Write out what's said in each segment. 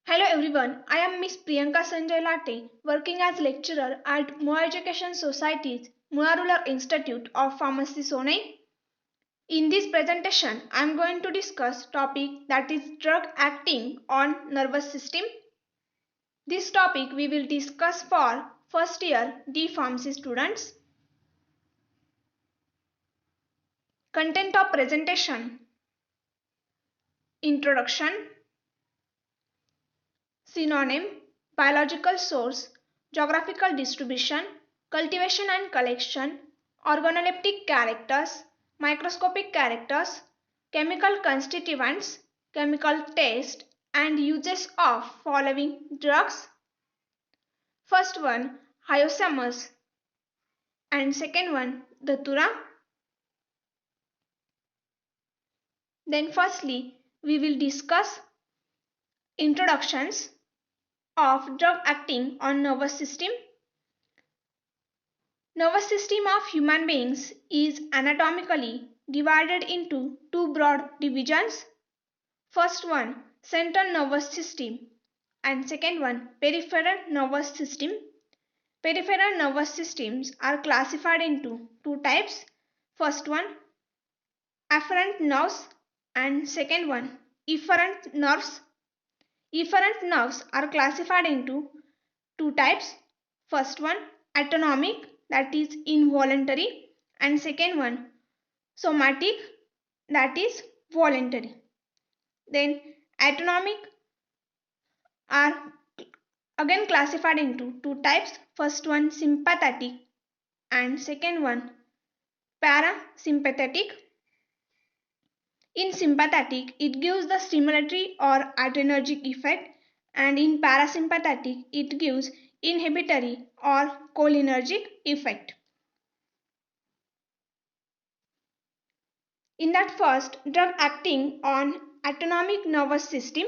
Hello everyone, I am Miss Priyanka Sanjay Latte, working as lecturer at Mua Education Society's Mua Rural Institute of Pharmacy Sonai. In this presentation, I am going to discuss topic that is drug acting on nervous system. This topic we will discuss for first year D Pharmacy students. Content of presentation: Introduction, Synonym, biological source, geographical distribution, cultivation and collection, organoleptic characters, microscopic characters, chemical constituents, chemical test, and uses of following drugs. First one, hyoscyamus, and second one, DATURA. Then firstly, we will discuss introductions of drug acting on nervous system. Nervous system of human beings is anatomically divided into two broad divisions. First one, central nervous system, and second one, peripheral nervous system. Peripheral nervous systems are classified into two types. First one, afferent nerves, and second one, efferent nerves. Efferent nerves are classified into two types. First one, autonomic, that is involuntary, and second one, somatic, that is voluntary. Then autonomic are again classified into two types. First one, sympathetic, and second one, parasympathetic. In sympathetic, it gives the stimulatory or adrenergic effect, and in parasympathetic, it gives inhibitory or cholinergic effect. In that first, drug acting on autonomic nervous system,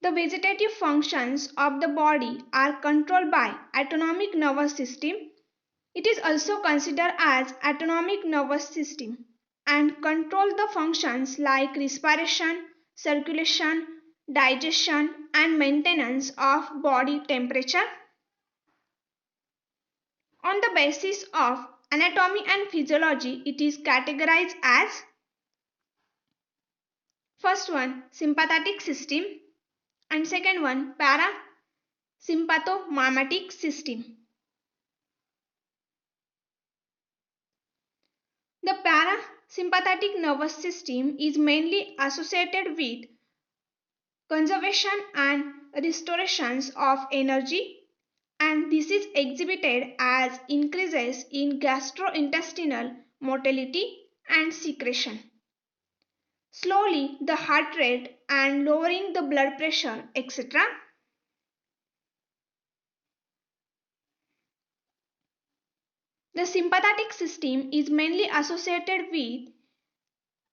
the vegetative functions of the body are controlled by autonomic nervous system. It is also considered as autonomic nervous system and control the functions like respiration, circulation, digestion, and maintenance of body temperature. On the basis of anatomy and physiology, it is categorized as first one, sympathetic system, and second one, parasympathomimetic system. The parasympathetic nervous system is mainly associated with conservation and restorations of energy, and this is exhibited as increases in gastrointestinal motility and secretion. Slowly the heart rate and lowering the blood pressure, etc. The sympathetic system is mainly associated with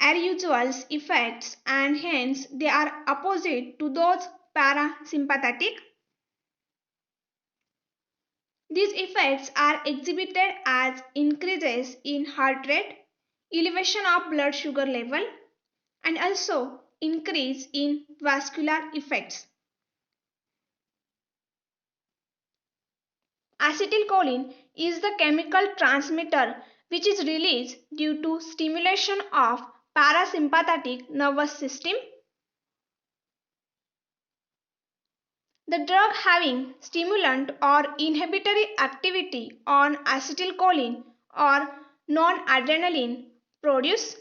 arousal effects, and hence they are opposite to those parasympathetic. These effects are exhibited as increases in heart rate, elevation of blood sugar level, and also increase in vascular effects. Acetylcholine is the chemical transmitter which is released due to stimulation of parasympathetic nervous system. The drug having stimulant or inhibitory activity on acetylcholine or non-adrenaline produce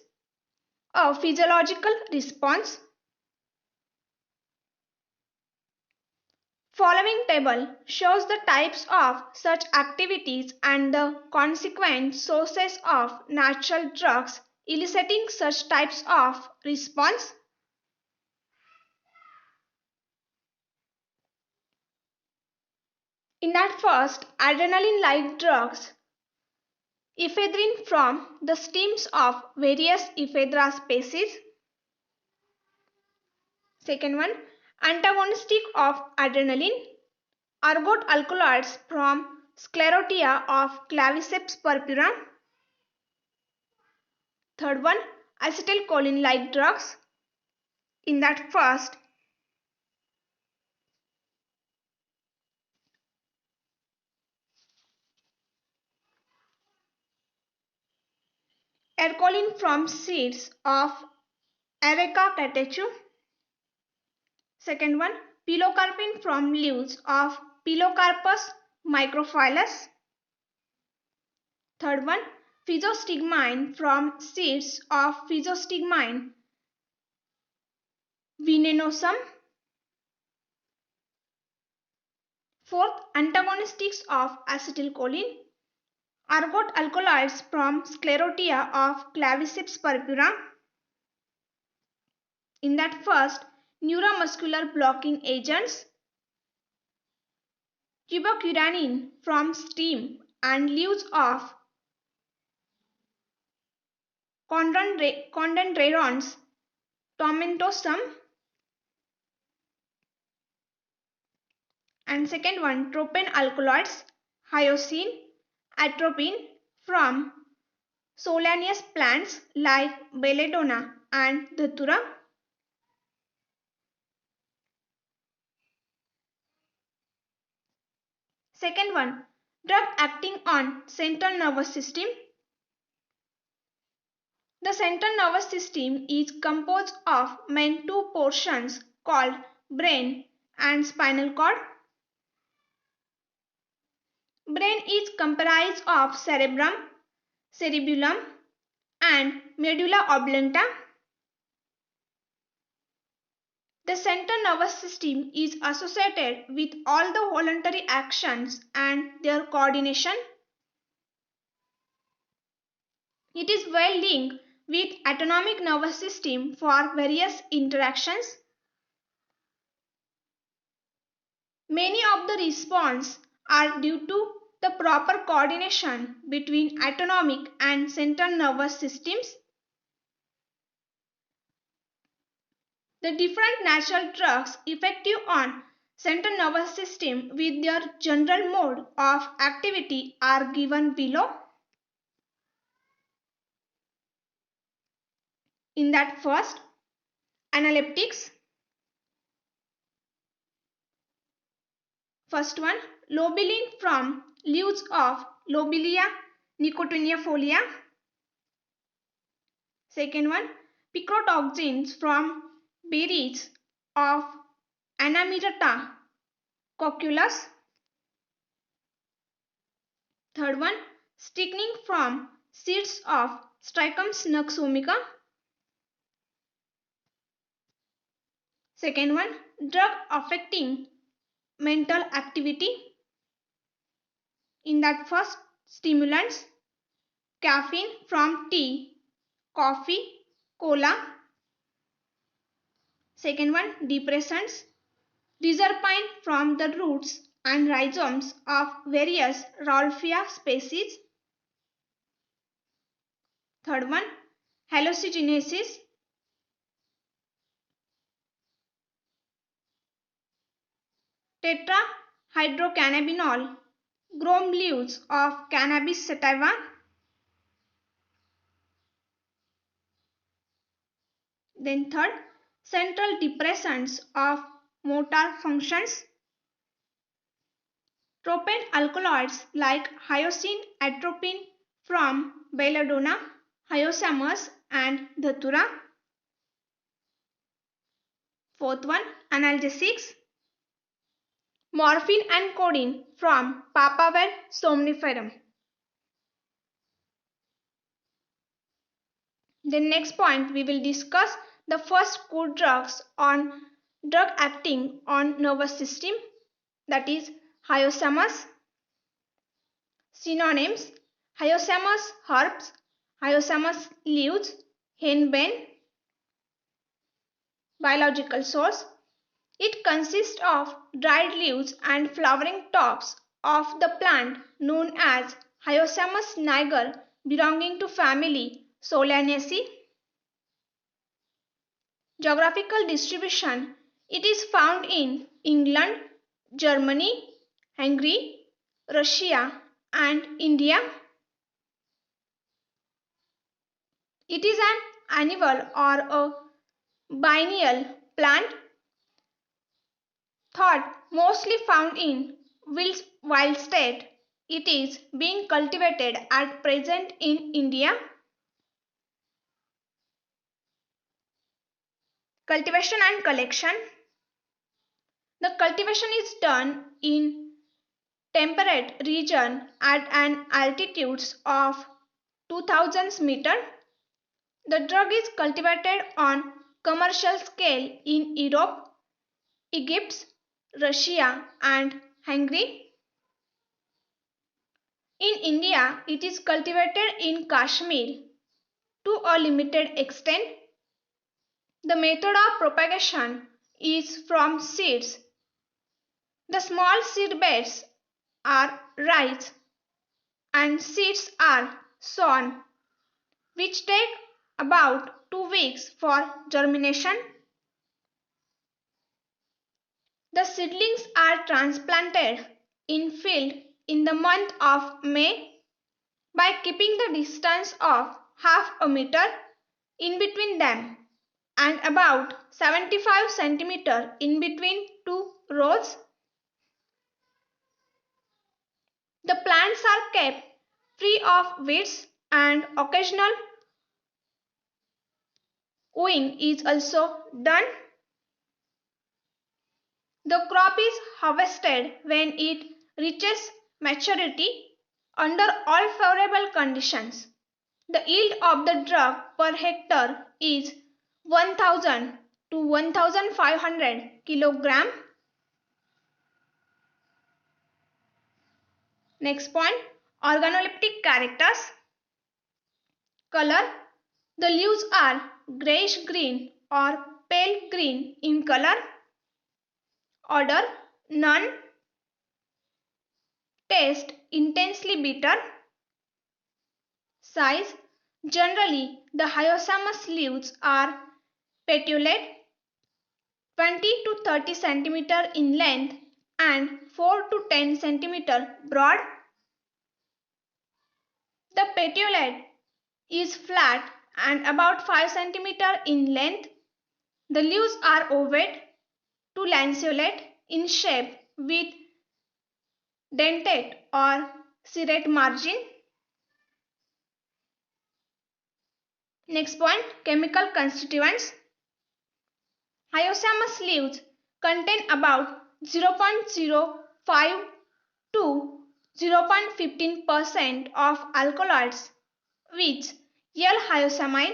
a physiological response. Following table shows the types of such activities and the consequent sources of natural drugs eliciting such types of response. In that first, adrenaline-like drugs, ephedrine from the stems of various ephedra species. Second one, antagonistic of adrenaline, ergot alkaloids from sclerotia of claviceps purpurea. Third one, acetylcholine-like drugs. In that first, ercolin from seeds of Areca catechu. Second one, pilocarpine from leaves of Pilocarpus microphyllus. Third one, physostigmine from seeds of Physostigmine venenosum. Fourth, antagonistics of acetylcholine. Ergot alkaloids from Sclerotia of Claviceps purpura. In that first, neuromuscular blocking agents. Tubocuranin from stem and leaves of Condandrons tomentosum. And second one, tropane alkaloids, hyoscine, atropine from solanous plants like belladonna and DATURA. Second one, drug acting on central nervous system. The central nervous system is composed of main two portions called brain and spinal cord. Brain is comprised of cerebrum, cerebellum and medulla oblongata. The central nervous system is associated with all the voluntary actions and their coordination. It is well linked with autonomic nervous system for various interactions. Many of the responses are due to the proper coordination between autonomic and central nervous systems. The different natural drugs effective on central nervous system with their general mode of activity are given below. In that first, analeptics. First one, lobeline from leaves of Lobelia nicotianifolia. Second one, picrotoxins from berries of Anamirata cocculus. Third one, strychnine from seeds of Stricum snaxomica. Second one, drug affecting mental activity. In that first, stimulants, caffeine from tea, coffee, cola. Second one, depressants, reserpine from the roots and rhizomes of various Rauwolfia species. Third one, hallucinogenesis, tetrahydrocannabinol, brome leaves of Cannabis sativa. Then third, central depressants of motor functions. Tropane alkaloids like hyoscine, atropine from belladonna, hyoscyamus and datura. Fourth one, analgesics. Morphine and codeine from Papaver somniferum. The next point we will discuss the first core drugs on drug acting on nervous system, that is hyoscyamus. Synonyms: hyoscyamus herbs, hyoscyamus leaves, henbane. Biological source: it consists of dried leaves and flowering tops of the plant known as Hyoscyamus niger belonging to family Solanaceae. Geographical distribution: it is found in England, Germany, Hungary, Russia and India. It is an annual or a biennial plant, thought mostly found in wild state. It is being cultivated at present in India. Cultivation and collection. The cultivation is done in temperate region at an altitude of 2000 meters. The drug is cultivated on commercial scale in Europe, Egypt, Russia and Hungary. In India, it is cultivated in Kashmir to a limited extent. The method of propagation is from seeds. The small seed beds are raised and seeds are sown, which take about 2 weeks for germination. The seedlings are transplanted in field in the month of May by keeping the distance of half a meter in between them and about 75 cm in between two rows. The plants are kept free of weeds and occasional wooing is also done. The crop is harvested when it reaches maturity under all favorable conditions. The yield of the drug per hectare is 1000 to 1500 kg. Next point, organoleptic characters. Color. The leaves are grayish green or pale green in color. Odor, none. Taste, intensely bitter. Size. Generally, the hyoscyamus leaves are petiolate, 20 to 30 cm in length and 4 to 10 cm broad. The petiolate is flat and about 5 cm in length. The leaves are ovate to lanceolate in shape with dentate or serrate margin. Next point, chemical constituents. Hyoscyamus leaves contain about 0.05 to 0.15% of alkaloids which L-hyoscyamine,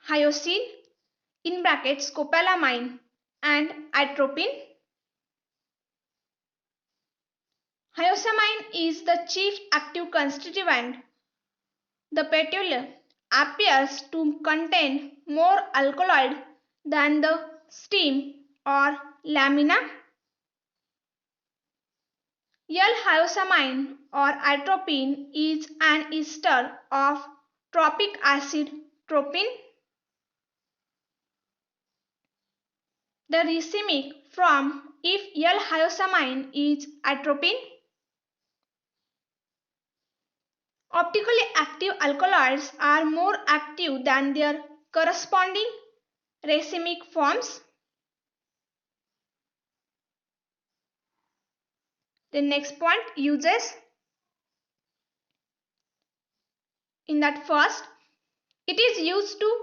hyoscine in brackets scopolamine and atropine. Hyoscyamine is the chief active constituent. The petiole appears to contain more alkaloid than the stem or lamina. L-hyoscyamine or atropine is an ester of tropic acid tropine. The racemic form if L-hyoscyamine is atropine. Optically active alkaloids are more active than their corresponding racemic forms. The next point, uses. In that first, it is used to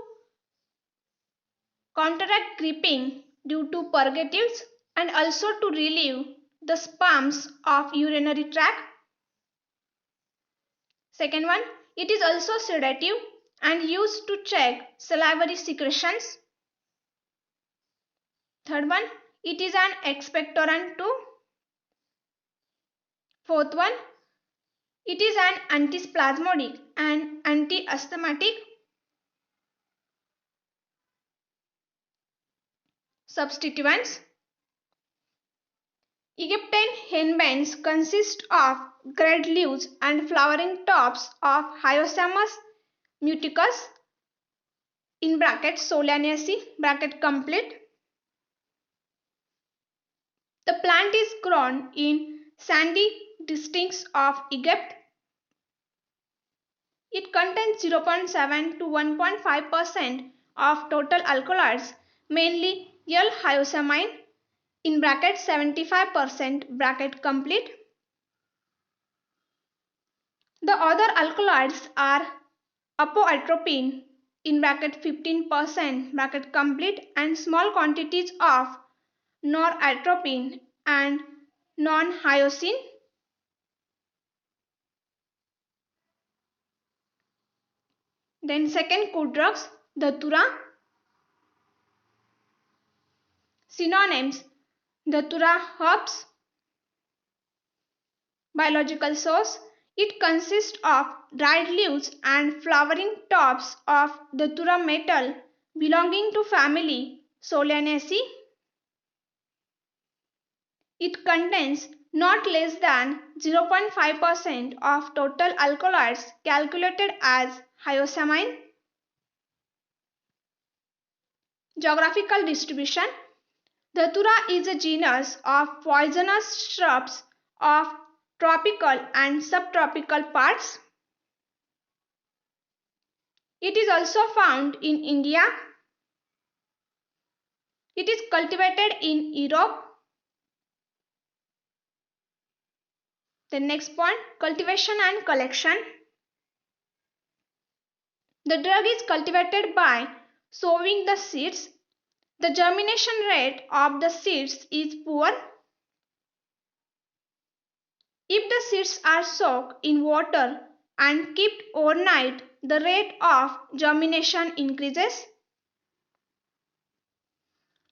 counteract creeping due to purgatives and also to relieve the spasms of urinary tract. Second one, it is also sedative and used to check salivary secretions. Third one, it is an expectorant too. Fourth one, it is an antispasmodic and anti-asthmatic. Substituents. Egyptian henbans consist of grade leaves and flowering tops of Hyoscyamus muticus in bracket solanaceae bracket complete. The plant is grown in sandy districts of Egypt. It contains 0.7 to 1.5% of total alkaloids, mainly L-hyoscyamine in bracket 75% bracket complete. The other alkaloids are apoatropine in bracket 15% bracket complete and small quantities of noretropine and non-hyoscine. Then second II.Drugs, DATURA. Synonyms: DATURA herbs. Biological source: it consists of dried leaves and flowering tops of DATURA metal belonging to family Solanaceae. It contains not less than 0.5% of total alkaloids calculated as hyoscine. Geographical distribution: DATURA is a genus of poisonous shrubs of tropical and subtropical parts. It is also found in India. It is cultivated in Europe. The next point, cultivation and collection. The drug is cultivated by sowing the seeds. The germination rate of the seeds is poor. If the seeds are soaked in water and kept overnight, the rate of germination increases.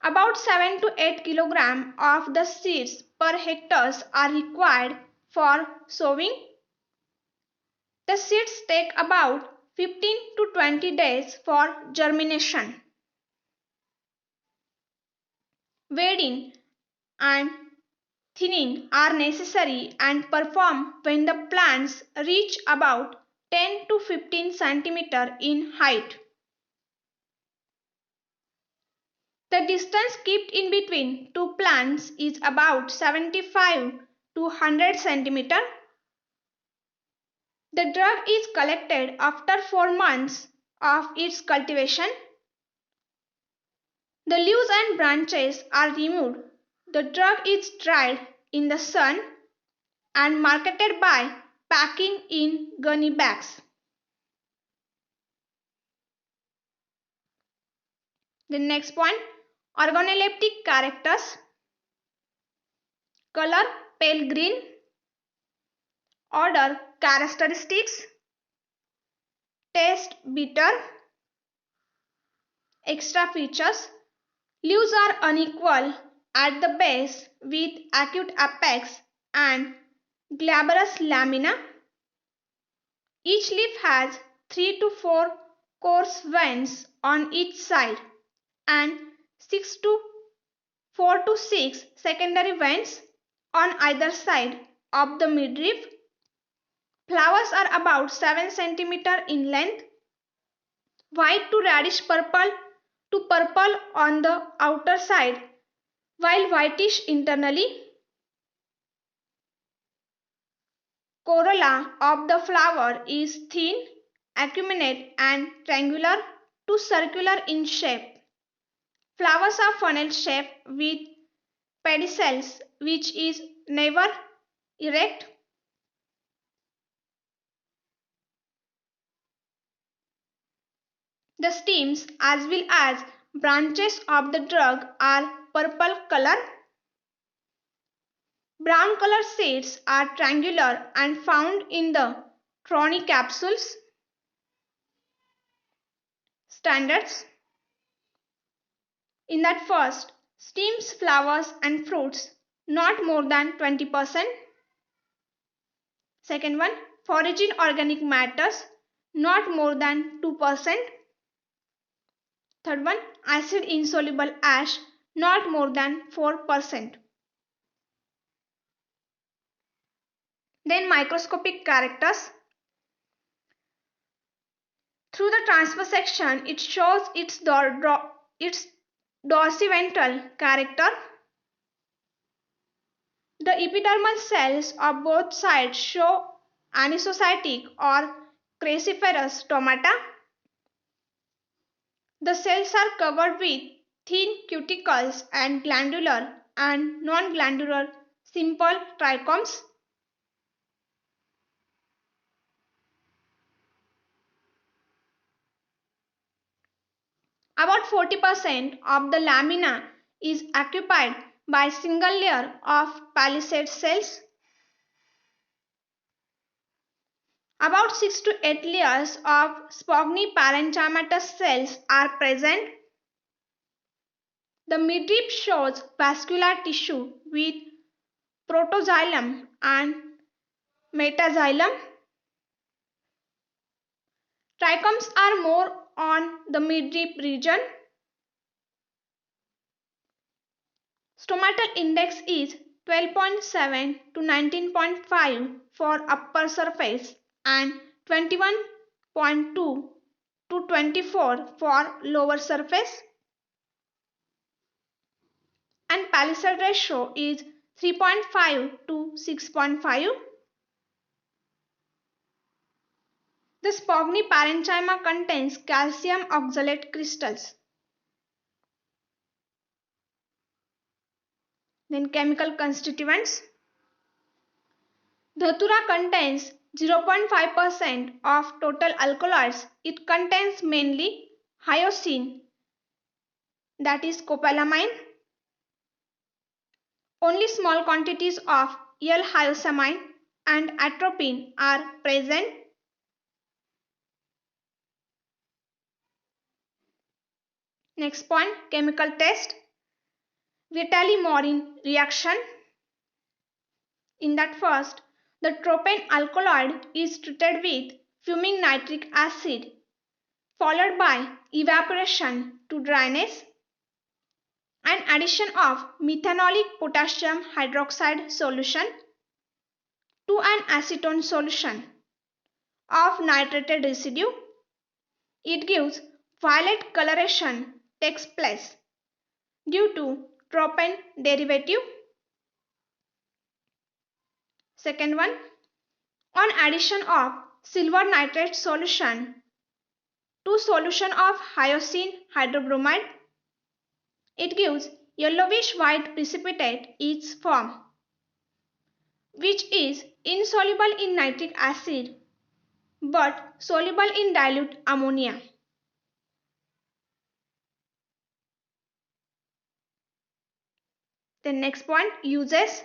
About 7 to 8 kg of the seeds per hectare are required for sowing. The seeds take about 15 to 20 days for germination. Weeding and thinning are necessary and performed when the plants reach about 10 to 15 cm in height. The distance kept in between two plants is about 75 to 100 cm. The drug is collected after 4 months of its cultivation. The leaves and branches are removed. The drug is dried in the sun and marketed by packing in gunny bags. The next point, organoleptic characters. Color pale green. Odor characteristics. Taste bitter. Extra features: leaves are unequal at the base with acute apex and glabrous lamina. Each leaf has 3 to 4 coarse veins on each side and 4 to 6 secondary veins on either side of the midrib. Flowers are about 7 cm in length, white to reddish purple to purple on the outer side, while whitish internally. Corolla of the flower is thin, acuminate and triangular to circular in shape. Flowers are funnel shaped with pedicels which is never erect. The stems as well as branches of the drug are purple color. Brown color seeds are triangular and found in the thorny capsules. Standards: in that first, stems, flowers and fruits not more than 20%. Second one, foraging organic matters not more than 2%. Third one, acid insoluble ash not more than 4%. Then microscopic characters. Through the transfer section, it shows its dorsiventral character. The epidermal cells of both sides show anisocytic or cruciferous stomata. The cells are covered with thin cuticles and glandular and non-glandular simple trichomes. About 40% of the lamina is occupied by a single layer of palisade cells. About 6 to 8 layers of spongly parenchymatous cells are present. The midrib shows vascular tissue with protoxylem and metaxylem. Trichomes are more on the midrib region. Stomatal index is 12.7 to 19.5 for upper surface and 21.2 to 24 for lower surface. And palisade ratio is 3.5 to 6.5. The spongly parenchyma contains calcium oxalate crystals. Then chemical constituents. DATURA contains 0.5% of total alkaloids. It contains mainly hyoscine, that is scopolamine. Only small quantities of L-hyoscamine and atropine are present. Next point, chemical test. Vitali-Morin reaction. In that first, the tropane alkaloid is treated with fuming nitric acid, followed by evaporation to dryness and addition of methanolic potassium hydroxide solution to an acetone solution of nitrated residue. It gives violet coloration takes place due to tropane derivative. Second one, on addition of silver nitrate solution to solution of hyoscine hydrobromide, it gives yellowish white precipitate is formed, which is insoluble in nitric acid but soluble in dilute ammonia. The next point, uses.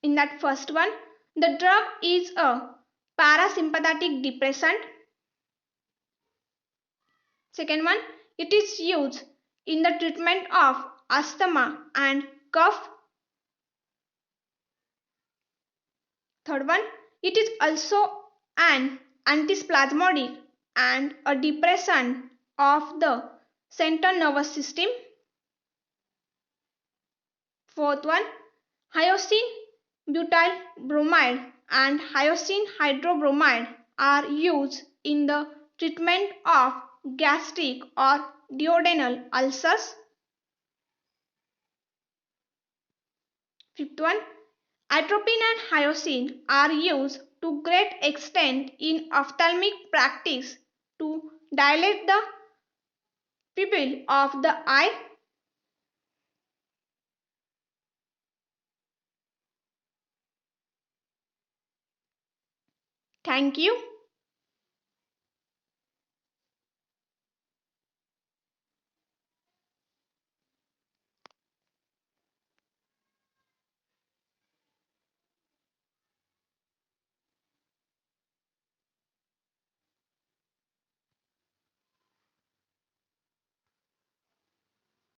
In that first one, the drug is a parasympathetic depressant. Second one, it is used in the treatment of asthma and cough. Third one, it is also an antispasmodic and a depressant of the central nervous system. Fourth one, hyoscine butyl bromide and hyoscine hydrobromide are used in the treatment of gastric or duodenal ulcers. Fifth one, atropine and hyoscine are used to great extent in ophthalmic practice to dilate the pupil of the eye. Thank you.